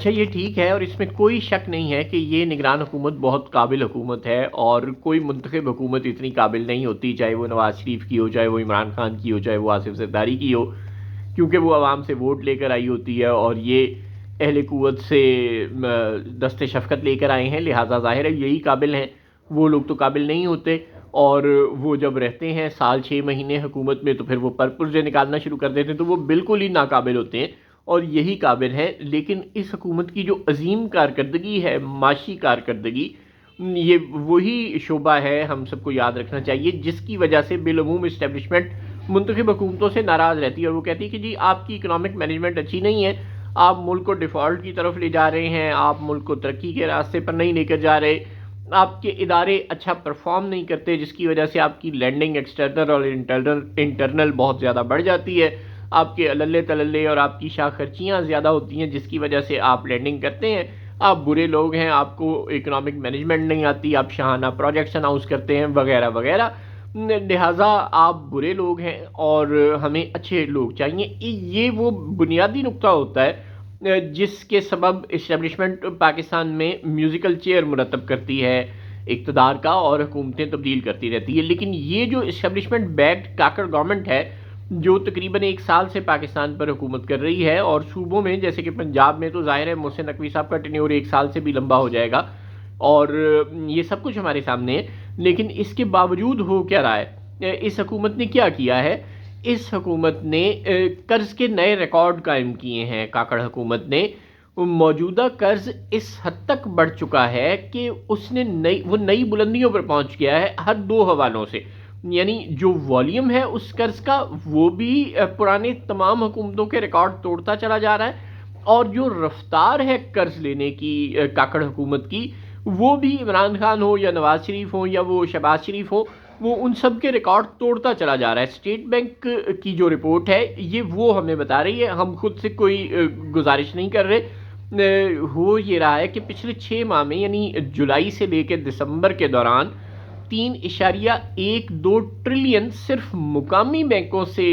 اچھا یہ ٹھیک ہے، اور اس میں کوئی شک نہیں ہے کہ یہ نگران حکومت بہت قابل حکومت ہے، اور کوئی منتخب حکومت اتنی قابل نہیں ہوتی، چاہے وہ نواز شریف کی ہو، چاہے وہ عمران خان کی ہو، چاہے وہ آصف زرداری کی ہو، کیونکہ وہ عوام سے ووٹ لے کر آئی ہوتی ہے اور یہ اہل قوت سے دست شفقت لے کر آئے ہیں، لہٰذا ظاہر ہے یہی قابل ہیں، وہ لوگ تو قابل نہیں ہوتے، اور وہ جب رہتے ہیں سال 6 مہینے حکومت میں تو پھر وہ پرپرزے نکالنا شروع کر دیتے ہیں، تو وہ بالکل ہی ناقابل ہوتے ہیں اور یہی قابل ہیں۔ لیکن اس حکومت کی جو عظیم کارکردگی ہے، معاشی کارکردگی، یہ وہی شعبہ ہے، ہم سب کو یاد رکھنا چاہیے، جس کی وجہ سے بالعموم اسٹیبلشمنٹ منتخب حکومتوں سے ناراض رہتی ہے، اور وہ کہتی ہے کہ جی آپ کی اکنامک مینجمنٹ اچھی نہیں ہے، آپ ملک کو ڈیفالٹ کی طرف لے جا رہے ہیں، آپ ملک کو ترقی کے راستے پر نہیں لے کر جا رہے، آپ کے ادارے اچھا پرفارم نہیں کرتے، جس کی وجہ سے آپ کی لینڈنگ ایکسٹرنل اور انٹرنل بہت زیادہ بڑھ جاتی ہے، آپ کے عللے تللے اور آپ کی شاہ خرچیاں زیادہ ہوتی ہیں، جس کی وجہ سے آپ لینڈنگ کرتے ہیں، آپ برے لوگ ہیں، آپ کو اکنامک مینجمنٹ نہیں آتی، آپ شاہانہ پروجیکٹس اناؤنس کرتے ہیں وغیرہ وغیرہ، لہٰذا آپ برے لوگ ہیں اور ہمیں اچھے لوگ چاہیے۔ یہ وہ بنیادی نقطہ ہوتا ہے جس کے سبب اسٹیبلشمنٹ پاکستان میں میوزیکل چیئر مرتب کرتی ہے اقتدار کا، اور حکومتیں تبدیل کرتی رہتی ہے۔ لیکن یہ جو اسٹیبلشمنٹ بیکڈ کاکڑ گورنمنٹ ہے، جو تقریباً 1 سال سے پاکستان پر حکومت کر رہی ہے، اور صوبوں میں جیسے کہ پنجاب میں تو ظاہر ہے محسن نقوی صاحب کا ٹینیور 1 سال سے بھی لمبا ہو جائے گا، اور یہ سب کچھ ہمارے سامنے ہے، لیکن اس کے باوجود ہو کیا رہا ہے؟ اس حکومت نے کیا کیا ہے؟ اس حکومت نے قرض کے نئے ریکارڈ قائم کیے ہیں۔ کاکڑ حکومت نے موجودہ قرض اس حد تک بڑھ چکا ہے کہ اس نے نئی بلندیوں پر پہنچ گیا ہے ہر 2 حوالوں سے، یعنی جو والیوم ہے اس قرض کا وہ بھی پرانے تمام حکومتوں کے ریکارڈ توڑتا چلا جا رہا ہے، اور جو رفتار ہے قرض لینے کی کاکڑ حکومت کی، وہ بھی عمران خان ہو یا نواز شریف ہو یا وہ شہباز شریف ہو، وہ ان سب کے ریکارڈ توڑتا چلا جا رہا ہے۔ اسٹیٹ بینک کی جو رپورٹ ہے یہ وہ ہمیں بتا رہی ہے، ہم خود سے کوئی گزارش نہیں کر رہے۔ ہو یہ رہا ہے کہ پچھلے 6 ماہ میں، یعنی جولائی سے لے کے دسمبر کے دوران، 3.12 ٹریلین صرف مقامی بینکوں سے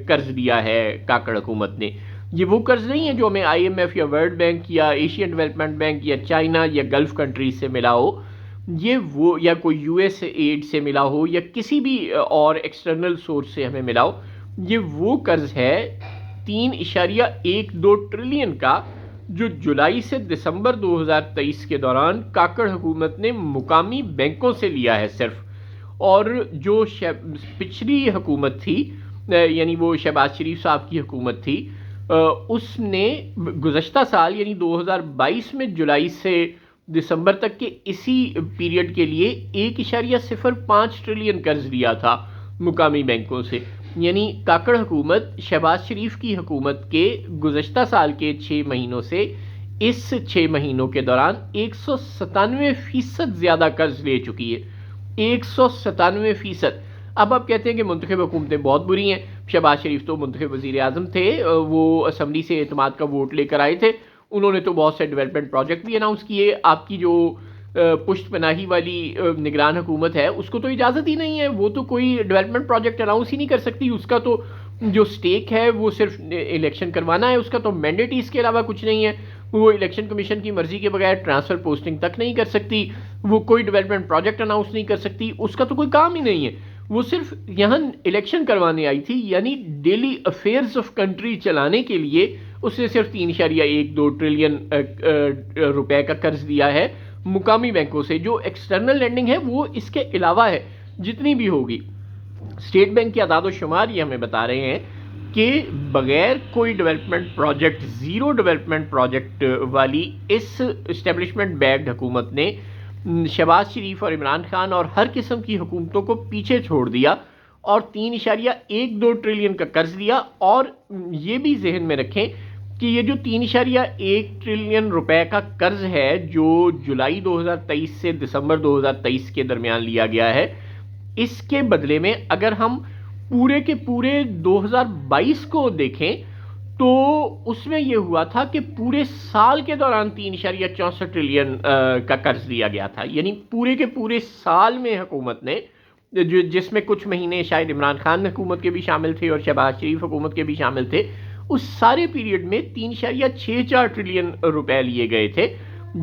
قرض لیا ہے کاکڑ حکومت نے۔ یہ وہ قرض نہیں ہے جو ہمیں آئی ایم ایف یا ورلڈ بینک یا ایشین ڈیولپمنٹ بینک یا چائنا یا گلف کنٹریز سے ملا ہو، یہ وہ یا کوئی یو ایس ایڈ سے ملا ہو یا کسی بھی اور ایکسٹرنل سورس سے ہمیں ملا ہو، یہ وہ قرض ہے 3.12 ٹریلین کا جو جولائی سے دسمبر 2023 کے دوران کاکڑ حکومت نے مقامی بینکوں سے لیا ہے صرف۔ اور جو پچھلی حکومت تھی، یعنی وہ شہباز شریف صاحب کی حکومت تھی، اس نے گزشتہ سال یعنی 2022 میں جولائی سے دسمبر تک کے اسی پیریڈ کے لیے 1.05 ٹریلین قرض لیا تھا مقامی بینکوں سے۔ یعنی کاکڑ حکومت شہباز شریف کی حکومت کے گزشتہ سال کے 6 مہینوں سے اس 6 مہینوں کے دوران 197% زیادہ قرض لے چکی ہے، 197%۔ اب آپ کہتے ہیں کہ منتخب حکومتیں بہت بری ہیں، شہباز شریف تو منتخب وزیر اعظم تھے، وہ اسمبلی سے اعتماد کا ووٹ لے کر آئے تھے، انہوں نے تو بہت سے ڈیولپمنٹ پروجیکٹ بھی اناؤنس کیے، آپ کی جو پشت پناہی والی نگران حکومت ہے اس کو تو اجازت ہی نہیں ہے، وہ تو کوئی ڈیولپمنٹ پروجیکٹ اناؤنس ہی نہیں کر سکتی، اس کا تو جو سٹیک ہے وہ صرف الیکشن کروانا ہے، اس کا تو مینڈیٹ ہی اس کے علاوہ کچھ نہیں ہے، وہ الیکشن کمیشن کی مرضی کے بغیر ٹرانسفر پوسٹنگ تک نہیں کر سکتی، وہ کوئی ڈیولپمنٹ پروجیکٹ اناؤنس نہیں کر سکتی، اس کا تو کوئی کام ہی نہیں ہے، وہ صرف یہاں الیکشن کروانے آئی تھی، یعنی ڈیلی افیئرز آف کنٹری چلانے کے لیے اس نے صرف 3.12 ٹریلین روپے کا قرض لیا ہے مقامی بینکوں سے۔ جو ایکسٹرنل لینڈنگ ہے وہ اس کے علاوہ ہے جتنی بھی ہوگی۔ اسٹیٹ بینک کے اعداد و شمار یہ ہمیں بتا رہے ہیں کہ بغیر کوئی development project, zero development project والی اس اسٹیبلشمنٹ بیکڈ حکومت نے شہباز شریف اور عمران خان اور ہر قسم کی حکومتوں کو پیچھے چھوڑ دیا، اور 3.12 ٹریلین کا قرض لیا۔ اور یہ بھی ذہن میں رکھیں کہ یہ جو 3.1 ٹریلین روپے کا قرض ہے جو جولائی 2023 سے دسمبر 2023 کے درمیان لیا گیا ہے، اس کے بدلے میں اگر ہم پورے کے پورے 2022 کو دیکھیں تو اس میں یہ ہوا تھا کہ پورے سال کے دوران 3.64 ٹریلین کا قرض لیا گیا تھا، یعنی پورے کے پورے سال میں حکومت نے، جس میں کچھ مہینے شاید عمران خان حکومت کے بھی شامل تھے اور شہباز شریف حکومت کے بھی شامل تھے، اس سارے پیریڈ میں 3.64 ٹریلین روپے لیے گئے تھے،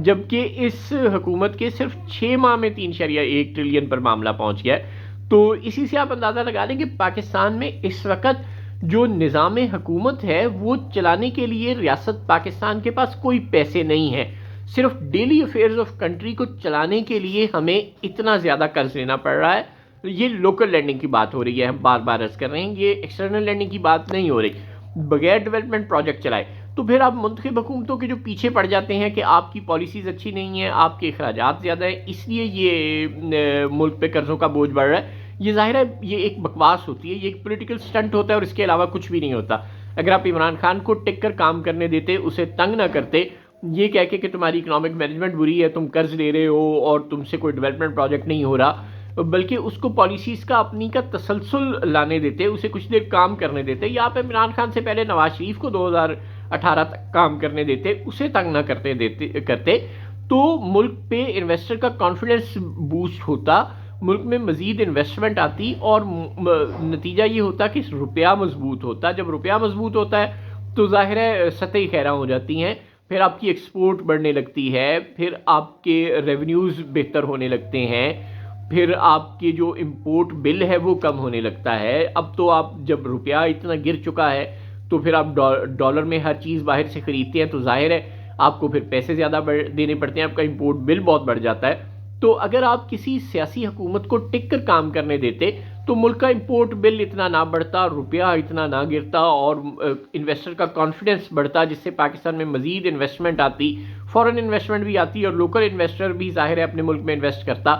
جبکہ اس حکومت کے صرف 6 ماہ میں 3.1 ٹریلین پر معاملہ پہنچ گیا ہے۔ تو اسی سے آپ اندازہ لگا لیں کہ پاکستان میں اس وقت جو نظام حکومت ہے وہ چلانے کے لیے ریاست پاکستان کے پاس کوئی پیسے نہیں ہیں، صرف ڈیلی افیئرز آف کنٹری کو چلانے کے لیے ہمیں اتنا زیادہ قرض لینا پڑ رہا ہے۔ یہ لوکل لینڈنگ کی بات ہو رہی ہے، ہم بار بار عرض کر رہے ہیں، یہ ایکسٹرنل لینڈنگ کی بات نہیں ہو رہی۔ بغیر ڈیولپمنٹ پروجیکٹ چلائے تو پھر آپ منتخب حکومتوں کے جو پیچھے پڑ جاتے ہیں کہ آپ کی پالیسیز اچھی نہیں ہیں، آپ کے اخراجات زیادہ ہیں، اس لیے یہ ملک پہ قرضوں کا بوجھ بڑھ رہا ہے۔ یہ ظاہر ہے یہ ایک بکواس ہوتی ہے، یہ ایک پولیٹیکل سٹنٹ ہوتا ہے اور اس کے علاوہ کچھ بھی نہیں ہوتا۔ اگر آپ عمران خان کو ٹک کر کام کرنے دیتے، اسے تنگ نہ کرتے یہ کہہ کے کہ تمہاری اکنامک مینجمنٹ بری ہے، تم قرض لے رہے ہو اور تم سے کوئی ڈیولپمنٹ پروجیکٹ نہیں ہو رہا، بلکہ اس کو پالیسیز کا اپنی کا تسلسل لانے دیتے، اسے کچھ دیر کام کرنے دیتے، یا آپ عمران خان سے پہلے نواز شریف کو 2018 تک کام کرنے دیتے، اسے تنگ نہ کرتے تو ملک پہ انویسٹر کا کانفیڈنس بوسٹ ہوتا، ملک میں مزید انویسٹمنٹ آتی اور نتیجہ یہ ہوتا کہ روپیہ مضبوط ہوتا۔ جب روپیہ مضبوط ہوتا ہے تو ظاہر ہے سطحی خیراں ہو جاتی ہیں، پھر آپ کی ایکسپورٹ بڑھنے لگتی ہے، پھر آپ کے ریونیوز بہتر ہونے لگتے ہیں، پھر آپ کے جو امپورٹ بل ہے وہ کم ہونے لگتا ہے۔ اب تو آپ جب روپیہ اتنا گر چکا ہے تو پھر آپ ڈالر میں ہر چیز باہر سے خریدتے ہیں تو ظاہر ہے آپ کو پھر پیسے زیادہ دینے پڑتے ہیں، آپ کا امپورٹ بل بہت بڑھ جاتا ہے۔ تو اگر آپ کسی سیاسی حکومت کو ٹک کر کام کرنے دیتے تو ملک کا امپورٹ بل اتنا نہ بڑھتا، روپیہ اتنا نہ گرتا اور انویسٹر کا کانفیڈنس بڑھتا، جس سے پاکستان میں مزید انویسٹمنٹ آتی، فورن انویسٹمنٹ بھی آتی اور لوکل انویسٹر بھی ظاہر ہے اپنے ملک میں انویسٹ کرتا،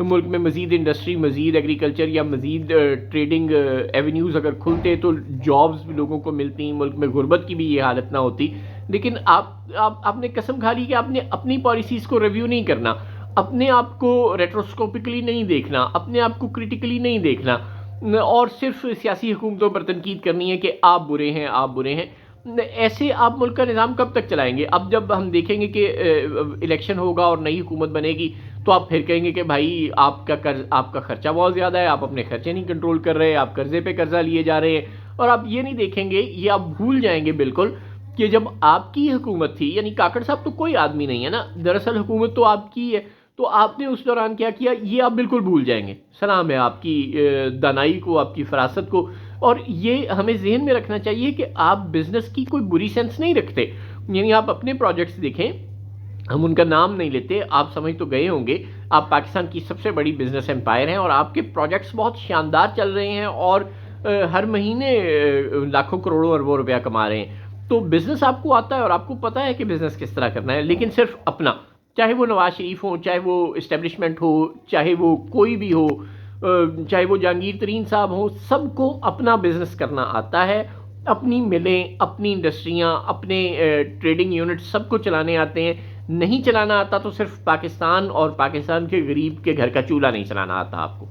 ملک میں مزید انڈسٹری، مزید ایگریکلچر یا مزید ٹریڈنگ ایونیوز اگر کھلتے تو جابز بھی لوگوں کو ملتی، ملک میں غربت کی بھی یہ حالت نہ ہوتی۔ لیکن آپ نے قسم کھا لی کہ آپ نے اپنی پالیسیز کو ریویو نہیں کرنا، اپنے آپ کو ریٹروسکوپکلی نہیں دیکھنا، اپنے آپ کو کریٹیکلی نہیں دیکھنا، اور صرف سیاسی حکومتوں پر تنقید کرنی ہے کہ آپ برے ہیں، آپ برے ہیں۔ ایسے آپ ملک کا نظام کب تک چلائیں گے؟ اب جب ہم دیکھیں گے کہ الیکشن ہوگا اور نئی حکومت بنے گی تو آپ پھر کہیں گے کہ بھائی آپ کا خرچہ بہت زیادہ ہے، آپ اپنے خرچے نہیں کنٹرول کر رہے، آپ قرضے پہ قرضہ لیے جا رہے ہیں، اور آپ یہ نہیں دیکھیں گے، یہ آپ بھول جائیں گے بالکل کہ جب آپ کی حکومت تھی، یعنی کاکڑ صاحب تو کوئی آدمی نہیں ہے نا، دراصل حکومت تو آپ کی ہے، تو آپ نے اس دوران کیا کیا یہ آپ بالکل بھول جائیں گے۔ سلام ہے آپ کی دانائی کو، آپ کی فراست کو، اور یہ ہمیں ذہن میں رکھنا چاہیے کہ آپ بزنس کی کوئی بری سینس نہیں رکھتے، یعنی آپ اپنے پروجیکٹس دیکھیں، ہم ان کا نام نہیں لیتے، آپ سمجھ تو گئے ہوں گے، آپ پاکستان کی سب سے بڑی بزنس امپائر ہیں اور آپ کے پروجیکٹس بہت شاندار چل رہے ہیں اور ہر مہینے لاکھوں کروڑوں اربوں روپیہ کما رہے ہیں۔ تو بزنس آپ کو آتا ہے اور آپ کو پتہ ہے کہ بزنس کس طرح کرنا ہے، لیکن صرف اپنا، چاہے وہ نواز شریف ہو، چاہے وہ اسٹیبلشمنٹ ہو، چاہے وہ کوئی بھی ہو، چاہے وہ جہانگیر ترین صاحب ہوں، سب کو اپنا بزنس کرنا آتا ہے، اپنی ملیں، اپنی انڈسٹریاں، اپنے ٹریڈنگ یونٹ سب کو چلانے آتے ہیں۔ نہیں چلانا آتا تو صرف پاکستان اور پاکستان کے غریب کے گھر کا چولہا نہیں چلانا آتا آپ کو۔